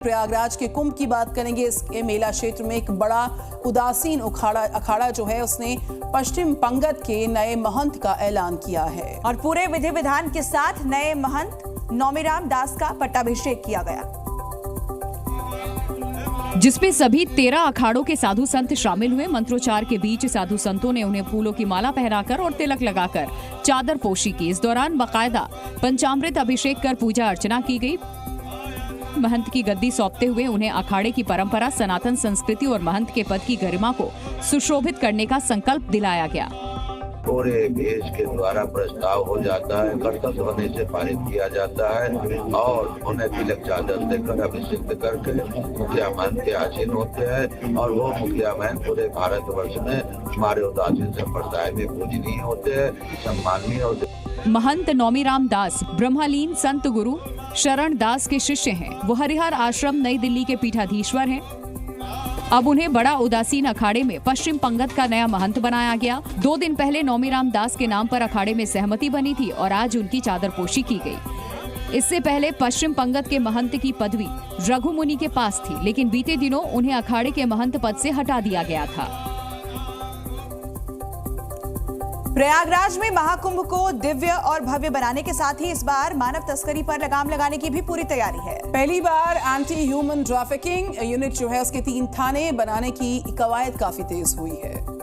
प्रयागराज के कुंभ की बात करेंगे। इसके मेला क्षेत्र में एक बड़ा उदासीन अखाड़ा जो है उसने पश्चिम पंगत के नए महंत का ऐलान किया है और पूरे विधि विधान के साथ नए महंत नौमीराम दास का पट्टाभिषेक किया गया, जिसमें सभी 13 अखाड़ों के साधु संत शामिल हुए। मंत्रोच्चार के बीच साधु संतों ने उन्हें फूलों की माला पहनाकर और तिलक लगाकर चादर पोशी की। इस दौरान बाकायदा पंचामृत अभिषेक कर पूजा अर्चना की गई। महंत की गद्दी सौंपते हुए उन्हें अखाड़े की परंपरा, सनातन संस्कृति और महंत के पद की गरिमा को सुशोभित करने का संकल्प दिलाया गया। पूरे देश के द्वारा प्रस्ताव हो जाता है, कर्तव्य होने से पारित किया जाता है और उन्हें तिलक चादर देकर अभिषेक करके मुखिया महंत के आसीन होते हैं और वो मुखिया महंत पूरे भारतवर्ष में हमारे उदासीन संप्रदाय में पूजनीय होते हैं, सम्माननीय होते हैं। महंत नौमीराम दास ब्रह्मलीन संत गुरु शरण दास के शिष्य हैं। वो हरिहर आश्रम नई दिल्ली के पीठाधीश्वर हैं। अब उन्हें बड़ा उदासीन अखाड़े में पश्चिम पंगत का नया महंत बनाया गया। 2 दिन पहले नौमीराम दास के नाम पर अखाड़े में सहमति बनी थी और आज उनकी चादरपोशी की गई। इससे पहले पश्चिम पंगत के महंत की पदवी रघु मुनि के पास थी, लेकिन बीते दिनों उन्हें अखाड़े के महंत पद से हटा दिया गया था। प्रयागराज में महाकुंभ को दिव्य और भव्य बनाने के साथ ही इस बार मानव तस्करी पर लगाम लगाने की भी पूरी तैयारी है। पहली बार एंटी ह्यूमन ट्रैफिकिंग यूनिट जो है उसके 3 थाने बनाने की कवायद काफी तेज हुई है।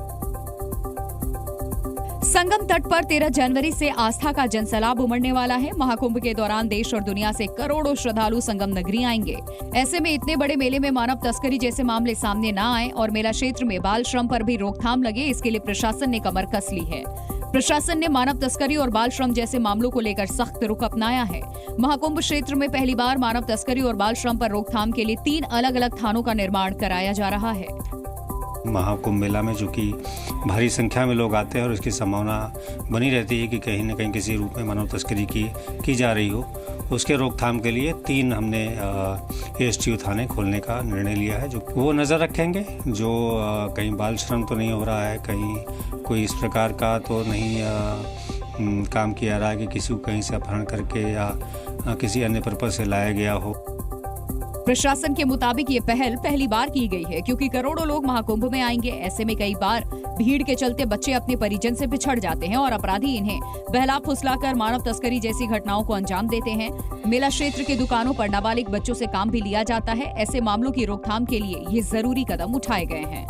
संगम तट पर 13 जनवरी से आस्था का जनसैलाब उमड़ने वाला है। महाकुंभ के दौरान देश और दुनिया से करोड़ों श्रद्धालु संगम नगरी आएंगे। ऐसे में इतने बड़े मेले में मानव तस्करी जैसे मामले सामने न आए और मेला क्षेत्र में बाल श्रम पर भी रोकथाम लगे, इसके लिए प्रशासन ने कमर कस ली है। प्रशासन ने मानव तस्करी और बाल श्रम जैसे मामलों को लेकर सख्त रुख अपनाया है। महाकुंभ क्षेत्र में पहली बार मानव तस्करी और बाल श्रम पर रोकथाम के लिए 3 अलग-अलग थानों का निर्माण कराया जा रहा है। महाकुंभ मेला में जो कि भारी संख्या में लोग आते हैं और इसकी संभावना बनी रहती है कि कहीं न कहीं किसी रूप में मानव तस्करी की जा रही हो, उसके रोकथाम के लिए 3 हमने एएसटीयू थाने खोलने का निर्णय लिया है। जो वो नज़र रखेंगे जो कहीं बाल श्रम तो नहीं हो रहा है, कहीं कोई इस प्रकार का तो नहीं काम किया रहा है कि किसी को कहीं से अपहरण करके या किसी अन्य पर्पज से लाया गया हो। प्रशासन के मुताबिक ये पहल पहली बार की गई है क्योंकि करोड़ों लोग महाकुंभ में आएंगे। ऐसे में कई बार भीड़ के चलते बच्चे अपने परिजन से बिछड़ जाते हैं और अपराधी इन्हें बहला फुसलाकर मानव तस्करी जैसी घटनाओं को अंजाम देते हैं। मेला क्षेत्र की दुकानों पर नाबालिग बच्चों से काम भी लिया जाता है। ऐसे मामलों की रोकथाम के लिए ये जरूरी कदम उठाए गए हैं।